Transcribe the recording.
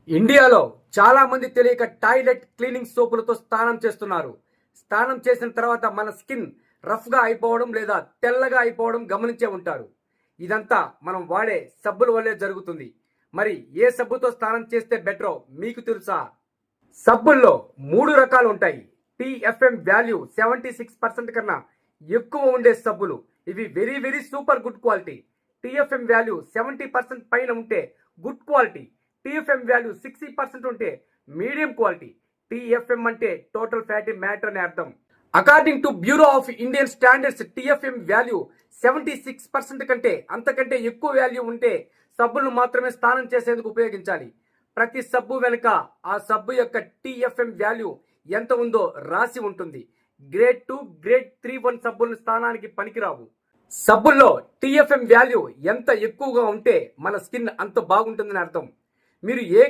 ఇండియాలో చాలా మంది తెలియక టాయిలెట్ క్లీనింగ్ సోపులతో స్నానం చేస్తున్నారు. స్నానం చేసిన తర్వాత మన స్కిన్ రఫ్గా అయిపోవడం లేదా తెల్లగా అయిపోవడం గమనించే ఉంటారు. ఇదంతా మనం వాడే సబ్బుల వల్లే జరుగుతుంది. మరి ఏ సబ్బుతో స్నానం చేస్తే బెటరో మీకు తెలుసా? సబ్బుల్లో 3 రకాలు ఉంటాయి. టీఎఫ్ఎం వాల్యూ 76% కన్నా ఎక్కువ ఉండే సబ్బులు ఇవి very very super good quality. TFM value 70% పైన ఉంటే గుడ్ క్వాలిటీ. టీఎఫ్ఎం వాల్యూ 60% ఉంటే మీడియం క్వాలిటీ. టీఎఫ్ఎం అంటే టోటల్ ఫ్యాటీ మ్యాటర్ అని అర్థం. According to bureau of Indian standards TFM value 76% కంటే అంతకంటే ఎక్కువ వాల్యూ ఉంటే సబ్బులను మాత్రమే స్నానం చేసేందుకు ఉపయోగించాలి. ప్రతి సబ్బు వెనుక ఆ సబ్బు యొక్క టీఎఫ్ఎం వాల్యూ ఎంత ఉందో రాసి ఉంటుంది. గ్రేడ్ 2, గ్రేడ్ 3, 1 సబ్బులను స్నానానికి పనికిరావు. సబ్బుల్లో టీఎఫ్ఎం వాల్యూ ఎంత ఎక్కువగా ఉంటే మన స్కిన్ అంత బాగుంటుందని అర్థం. మీరు ఏ